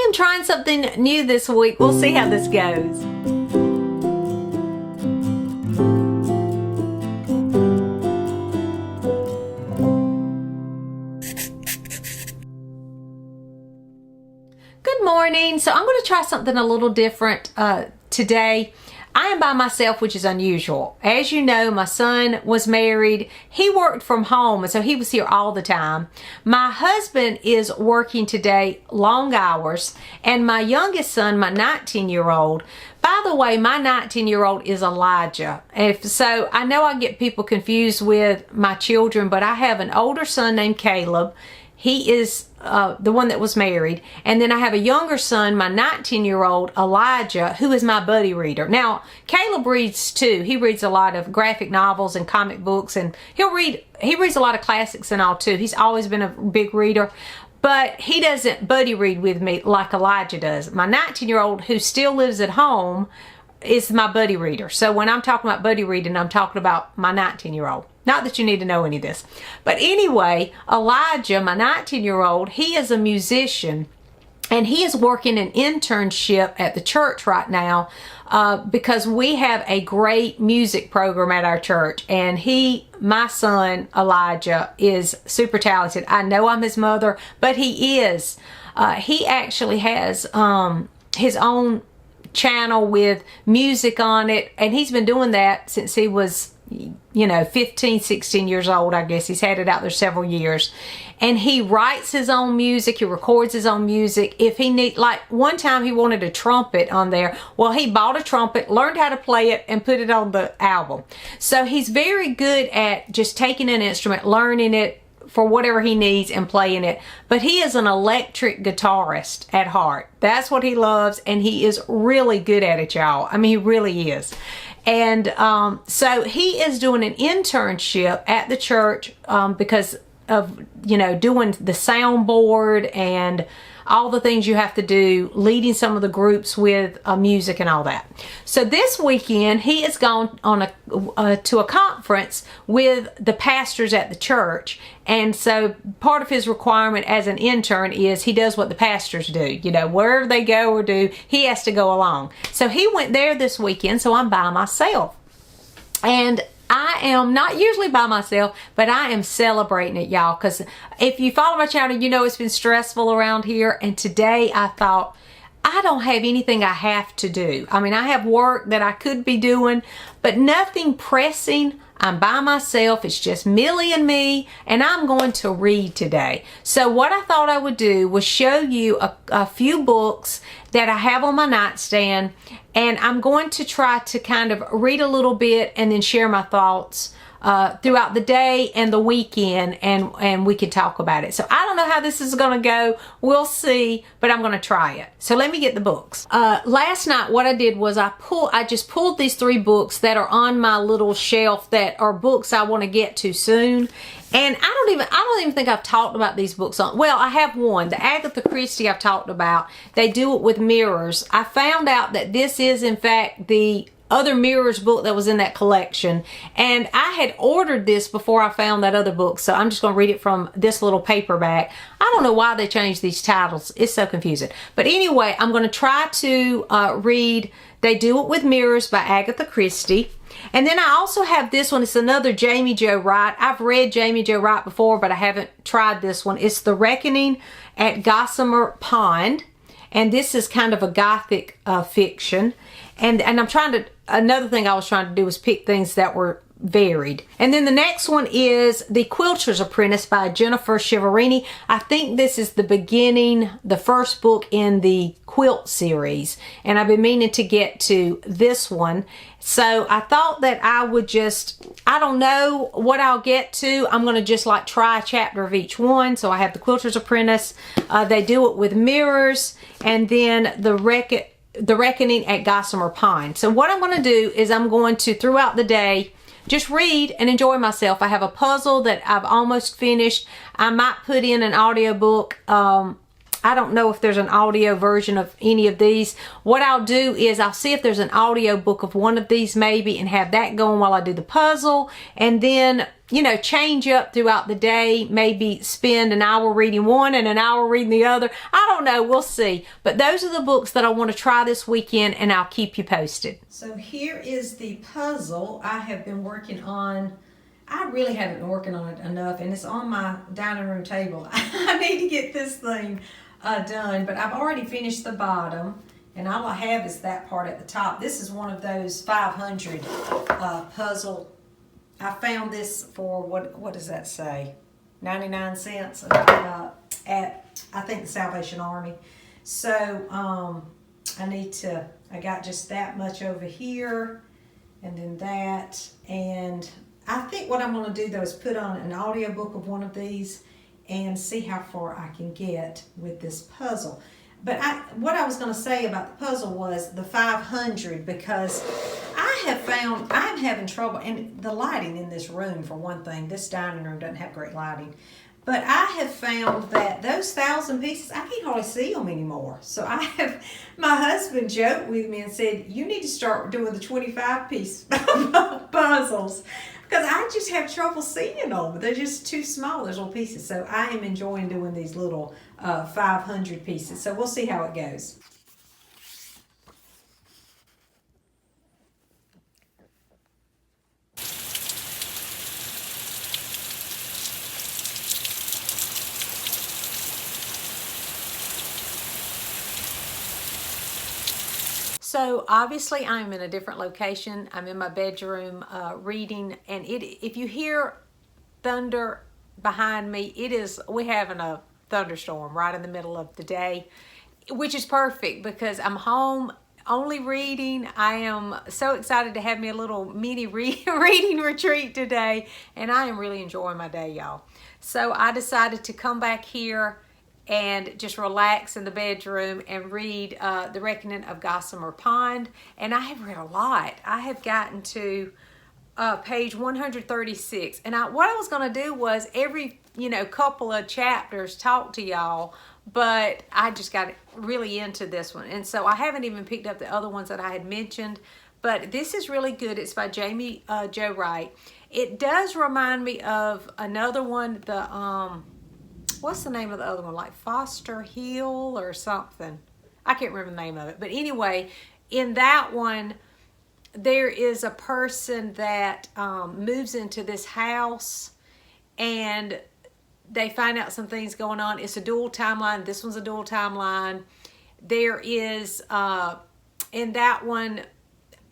am trying something new this week. We'll see how this goes. Good morning. So I'm going to try something a little different today. I am by myself, which is unusual. As you know, my son was married. He worked from home, and so he was here all the time. My husband is working today long hours, and my youngest son, my 19-year-old, by the way, my 19-year-old is Elijah. So I know I get people confused with my children, but I have an older son named Caleb. He is the one that was married. And then I have a younger son, my 19-year-old Elijah, who is my buddy reader. Now, Caleb reads too. He reads a lot of graphic novels and comic books, and he reads a lot of classics and all too. He's always been a big reader. But he doesn't buddy read with me like Elijah does. My 19-year-old, who still lives at home, is my buddy reader. So when I'm talking about buddy reading, I'm talking about my 19-year-old. Not that you need to know any of this. But anyway, Elijah, my 19-year-old, he is a musician, and he is working an internship at the church right now because we have a great music program at our church. And my son, Elijah, is super talented. I know I'm his mother, but he is. He actually has his own channel with music on it, and he's been doing that since he was 15, 16 years old, I guess. He's had it out there several years. And he writes his own music. He records his own music. If he like one time he wanted a trumpet on there. Well, he bought a trumpet, learned how to play it, and put it on the album. So he's very good at just taking an instrument, learning it for whatever he needs and playing it. But he is an electric guitarist at heart. That's what he loves, and he is really good at it, y'all. I mean, he really is. And so he is doing an internship at the church because of, doing the soundboard and all the things you have to do, leading some of the groups with music and all that. So this weekend, he has gone on to a conference with the pastors at the church. And so part of his requirement as an intern is he does what the pastors do. Wherever they go or do, he has to go along. So he went there this weekend, so I'm by myself. And I am not usually by myself, but I am celebrating it, y'all, because if you follow my channel, you know it's been stressful around here. And today I thought, I don't have anything I have to do. I mean, I have work that I could be doing, but nothing pressing. I'm by myself. It's just Millie and me, and I'm going to read today. So what I thought I would do was show you a few books that I have on my nightstand, and I'm going to try to kind of read a little bit and then share my thoughts throughout the day and the weekend, and we can talk about it. So I don't know how this is going to go. We'll see, but I'm going to try it. So let me get the books. Last night what I did was I just pulled these 3 books that are on my little shelf that are books I want to get to soon. And I don't even think I've talked about these books well, I have one, the Agatha Christie I've talked about. They do it with mirrors. I found out that this is in fact the other mirrors book that was in that collection, and I had ordered this before I found that other book, so I'm just going to read it from this little paperback. I don't know why they changed these titles. It's so confusing. But anyway, I'm going to try to read They Do It With Mirrors by Agatha Christie. And then I also have this one. It's another Jamie Jo Wright. I've read Jamie Jo Wright before, but I haven't tried this one. It's The Reckoning at Gossamer Pond. And this is kind of a Gothic fiction. And another thing I was trying to do was pick things that were varied. And then the next one is The Quilter's Apprentice by Jennifer Shiverini. I think this is the first book in the quilt series. And I've been meaning to get to this one. So I thought that I would I don't know what I'll get to. I'm going to just try a chapter of each one. So I have The Quilter's Apprentice. They Do It With Mirrors. And then The Reckoning at Gossamer Pond. So what I'm going to do is I'm going to, throughout the day, just read and enjoy myself. I have a puzzle that I've almost finished. I might put in an audiobook. I don't know if there's an audio version of any of these. What I'll do is I'll see if there's an audio book of one of these maybe and have that going while I do the puzzle. And then you know, change up throughout the day, maybe spend an hour reading one and an hour reading the other. I don't know, we'll see. But those are the books that I want to try this weekend, and I'll keep you posted. So here is the puzzle I have been working on. I really haven't been working on it enough, and it's on my dining room table. I need to get this thing done, but I've already finished the bottom, and all I have is that part at the top. This is one of those 500 puzzle. I found this for, what does that say? 99 cents at, I think, the Salvation Army. So I got just that much over here, and then that. And I think what I'm going to do, though, is put on an audiobook of one of these and see how far I can get with this puzzle. But what I was going to say about the puzzle was the 500, because I have found I'm having trouble, and the lighting in this room, for one thing. This dining room doesn't have great lighting. But I have found that those 1,000 pieces, I can't hardly see them anymore. So my husband joked with me and said, you need to start doing the 25-piece puzzles, because I just have trouble seeing them. They're just too small, those little pieces. So I am enjoying doing these little 500 pieces. So we'll see how it goes. So obviously I'm in a different location. I'm in my bedroom reading, and if you hear thunder behind me, we're having a thunderstorm right in the middle of the day, which is perfect because I'm home only reading. I am so excited to have me a little mini reading retreat today, and I am really enjoying my day, y'all. So I decided to come back here and just relax in the bedroom and read The Reckoning of Gossamer Pond. And I have read a lot. I have gotten to page 136. And what I was going to do was every couple of chapters talk to y'all, but I just got really into this one. And so I haven't even picked up the other ones that I had mentioned. But this is really good. It's by Jamie Jo Wright. It does remind me of another one, what's the name of the other one? Like Foster Hill or something. I can't remember the name of it. But anyway, in that one, there is a person that moves into this house, and they find out some things going on. It's a dual timeline. This one's a dual timeline. There is, in that one,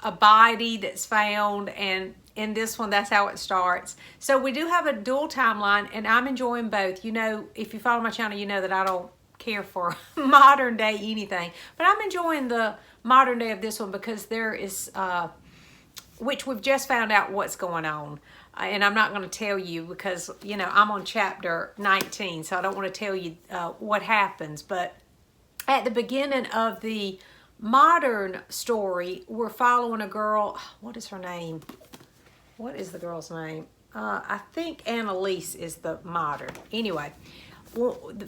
a body that's found, and in this one, that's how it starts. So we do have a dual timeline, and I'm enjoying both. If you follow my channel, you know that I don't care for modern day anything. But I'm enjoying the modern day of this one because there is, which we've just found out what's going on. And I'm not going to tell you because, I'm on chapter 19, so I don't want to tell you what happens. But at the beginning of the modern story, we're following a girl. What is her name? What is the girl's name? I think Annalise is the modern. Anyway,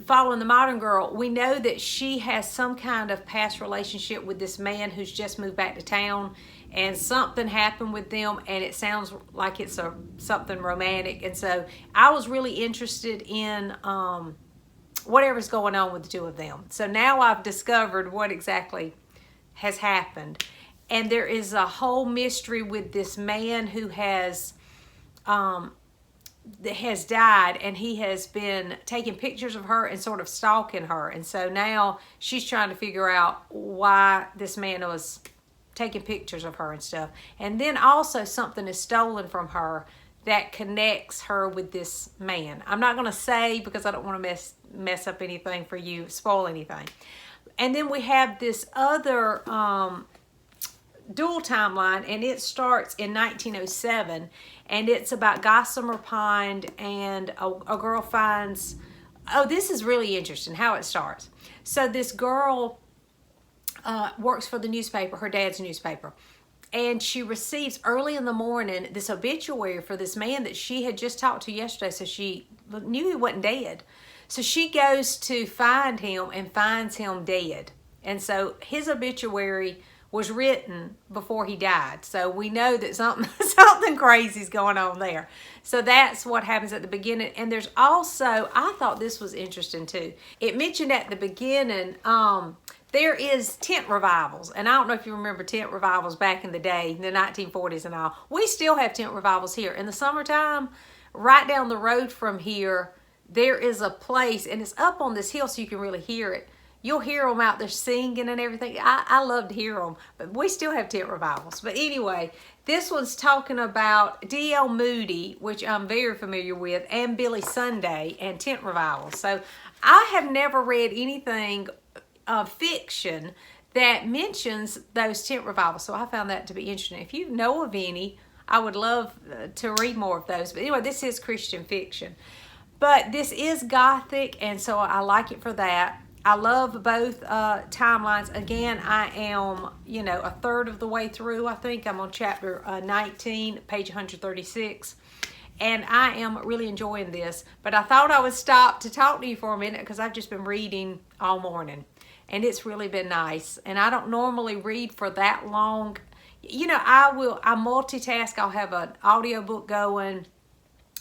following the modern girl, we know that she has some kind of past relationship with this man who's just moved back to town, and something happened with them, and it sounds like it's something romantic. And so I was really interested in whatever's going on with the two of them. So now I've discovered what exactly has happened. And there is a whole mystery with this man who has died, and he has been taking pictures of her and sort of stalking her. And so now she's trying to figure out why this man was taking pictures of her and stuff. And then also something is stolen from her that connects her with this man. I'm not going to say because I don't want to mess up anything for you, spoil anything. And then we have this other dual timeline, and it starts in 1907, and it's about Gossamer Pond, and a girl finds, this is really interesting how it starts. So this girl works for the newspaper, her dad's newspaper, and she receives early in the morning this obituary for this man that she had just talked to yesterday, so she knew he wasn't dead. So she goes to find him and finds him dead. And so his obituary was written before he died. So we know that something crazy is going on there. So that's what happens at the beginning. And there's also, I thought this was interesting too. It mentioned at the beginning, there is tent revivals. And I don't know if you remember tent revivals back in the day, the 1940s and all. We still have tent revivals here. In the summertime, right down the road from here, there is a place, and it's up on this hill so you can really hear it. You'll hear them out there singing and everything. I love to hear them, but we still have tent revivals. But anyway, this one's talking about D.L. Moody, which I'm very familiar with, and Billy Sunday and tent revivals. So I have never read anything of fiction that mentions those tent revivals. So I found that to be interesting. If you know of any, I would love to read more of those. But anyway, this is Christian fiction. But this is Gothic, and so I like it for that. I love both timelines. Again, I am, a third of the way through, I think. I'm on chapter 19, page 136. And I am really enjoying this. But I thought I would stop to talk to you for a minute because I've just been reading all morning. And it's really been nice. And I don't normally read for that long. I multitask. I'll have an audiobook going.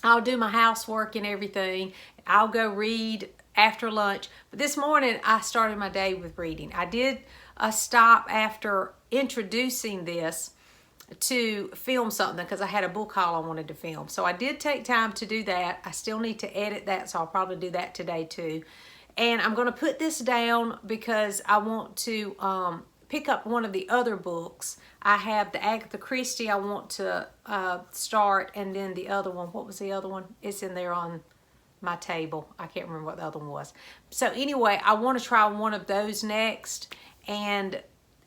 I'll do my housework and everything. I'll go read after lunch. But this morning, I started my day with reading. I did stop after introducing this to film something because I had a book haul I wanted to film. So I did take time to do that. I still need to edit that, so I'll probably do that today too. And I'm going to put this down because I want to pick up one of the other books. I have the Agatha Christie I want to start, and then the other one. What was the other one? It's in there on my table. I can't remember what the other one was. So anyway, I want to try one of those next, and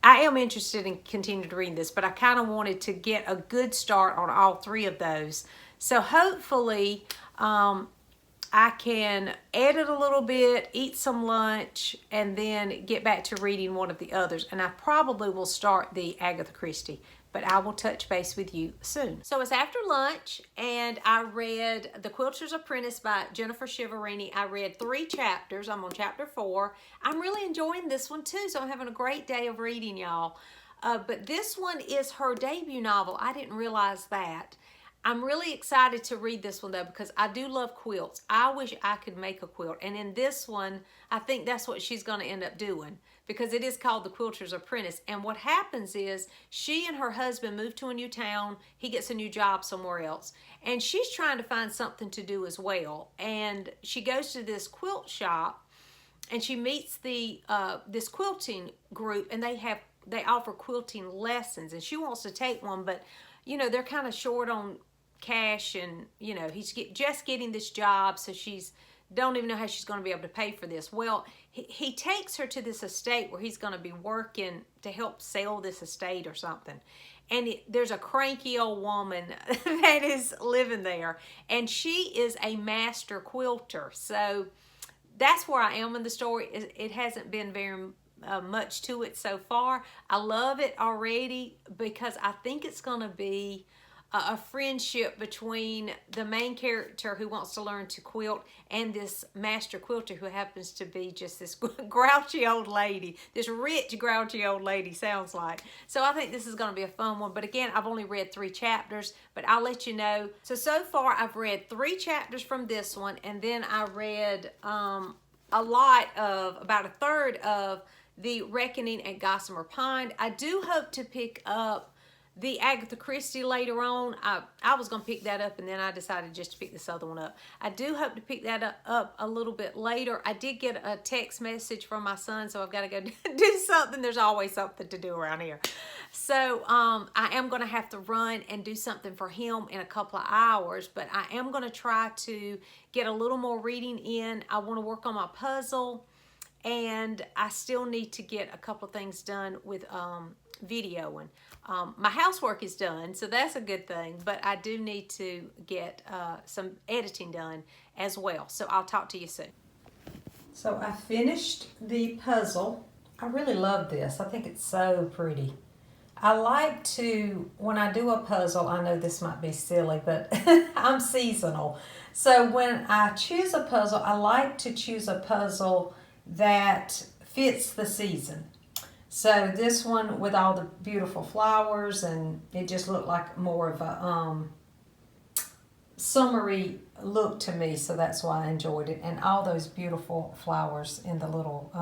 I am interested in continuing to read this, but I kind of wanted to get a good start on all three of those. So hopefully I can edit a little bit, eat some lunch, and then get back to reading one of the others. And I probably will start the Agatha Christie, but I will touch base with you soon. So it's after lunch, and I read The Quilter's Apprentice by Jennifer Shiverini. I read 3 chapters. I'm on chapter 4. I'm really enjoying this one too, so I'm having a great day of reading, y'all. But this one is her debut novel. I didn't realize that. I'm really excited to read this one though because I do love quilts. I wish I could make a quilt. And in this one, I think that's what she's going to end up doing because it is called The Quilter's Apprentice. And what happens is she and her husband move to a new town. He gets a new job somewhere else. And she's trying to find something to do as well. And she goes to this quilt shop and she meets this quilting group, and they offer quilting lessons. And she wants to take one, but they're kind of short on cash, and he's just getting this job, so she's don't even know how she's going to be able to pay for this. Well, he takes her to this estate where he's going to be working to help sell this estate or something, and there's a cranky old woman that is living there, and she is a master quilter. So that's where I am in the story. It hasn't been very much to it so far. I love it already because I think it's going to be a friendship between the main character who wants to learn to quilt and this master quilter who happens to be just this grouchy old lady, this rich grouchy old lady sounds like. So I think this is going to be a fun one. But again, I've only read 3 chapters, but I'll let you know. So far I've read 3 chapters from this one, and then I read about a third of The Reckoning at Gossamer Pond. I do hope to pick up the Agatha Christie later on. I was going to pick that up, and then I decided just to pick this other one up. I do hope to pick that up a little bit later. I did get a text message from my son, so I've got to go do something. There's always something to do around here. So I am going to have to run and do something for him in a couple of hours, but I am going to try to get a little more reading in. I want to work on my puzzle, and I still need to get a couple of things done with videoing. My housework is done, so that's a good thing, but I do need to get some editing done as well. So I'll talk to you soon. So I finished the puzzle. I really love this. I think it's so pretty. I like to, when I do a puzzle, I know this might be silly, but I'm seasonal. So when I choose a puzzle, I like to choose a puzzle that fits the season. So this one with all the beautiful flowers, and it just looked like more of a summery look to me, so that's why I enjoyed it. And all those beautiful flowers in the little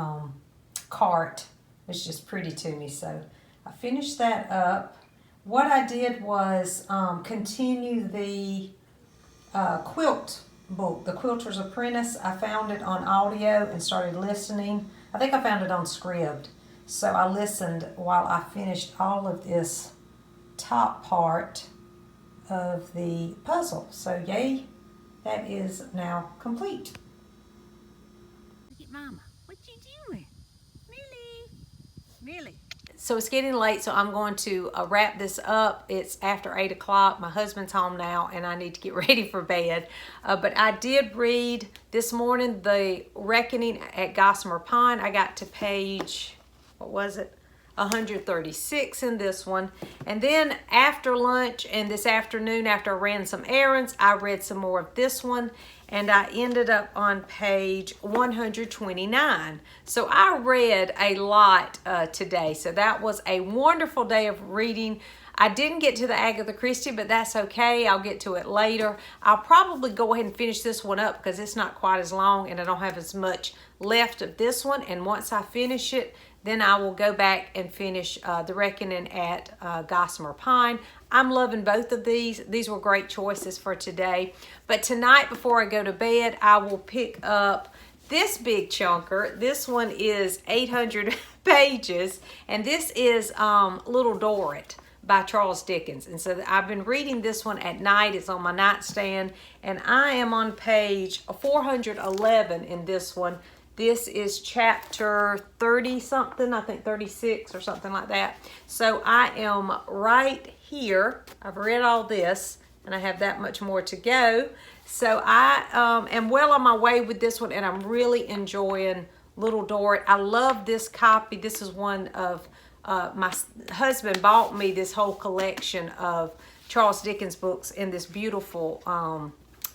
cart was just pretty to me, so I finished that up. What I did was continue the quilt book, The Quilter's Apprentice. I found it on audio and started listening. I think I found it on Scribd. So I listened while I finished all of this top part of the puzzle. So yay, that is now complete. Look at Mama. What you doing? Millie. So it's getting late, so I'm going to wrap this up. It's after 8 o'clock. My husband's home now, and I need to get ready for bed. But I did read this morning The Reckoning at Gossamer Pine. I got to page, what was it? 136 in this one. And then after lunch and this afternoon, after I ran some errands, I read some more of this one, and I ended up on page 129. So I read a lot today. So that was a wonderful day of reading. I didn't get to the Agatha Christie, but that's okay. I'll get to it later. I'll probably go ahead and finish this one up because it's not quite as long and I don't have as much left of this one. And once I finish it, then I will go back and finish The Reckoning at Gossamer Pine. I'm loving both of these. These were great choices for today. But tonight, before I go to bed, I will pick up this big chunker. This one is 800 pages, and this is Little Dorrit by Charles Dickens. And so I've been reading this one at night. It's on my nightstand, and I am on page 411 in this one. This is chapter 30 something, I think 36 or something like that. So I am right here. I've read all this and I have that much more to go. So I am well on my way with this one, and I'm really enjoying Little Dorrit. I love this copy. This is one of my husband bought me this whole collection of Charles Dickens books in this beautiful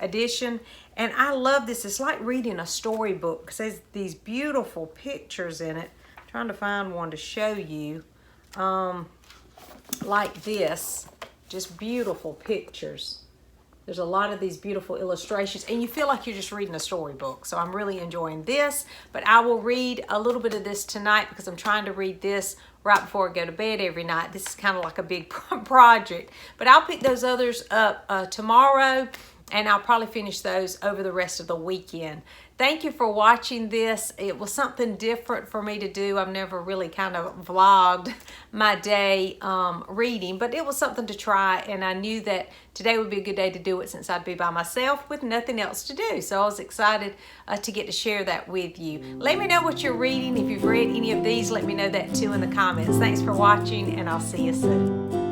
edition, and I love this. It's like reading a storybook because there's these beautiful pictures in it. I'm trying to find one to show you, like this, just beautiful pictures. There's a lot of these beautiful illustrations, and you feel like you're just reading a storybook. So I'm really enjoying this, but I will read a little bit of this tonight because I'm trying to read this right before I go to bed every night. This is kind of like a big project, but I'll pick those others up tomorrow, and I'll probably finish those over the rest of the weekend. Thank you for watching this. It was something different for me to do. I've never really kind of vlogged my day reading, but it was something to try, and I knew that today would be a good day to do it since I'd be by myself with nothing else to do. So I was excited to get to share that with you. Let me know what you're reading. If you've read any of these, let me know that too in the comments. Thanks for watching, and I'll see you soon.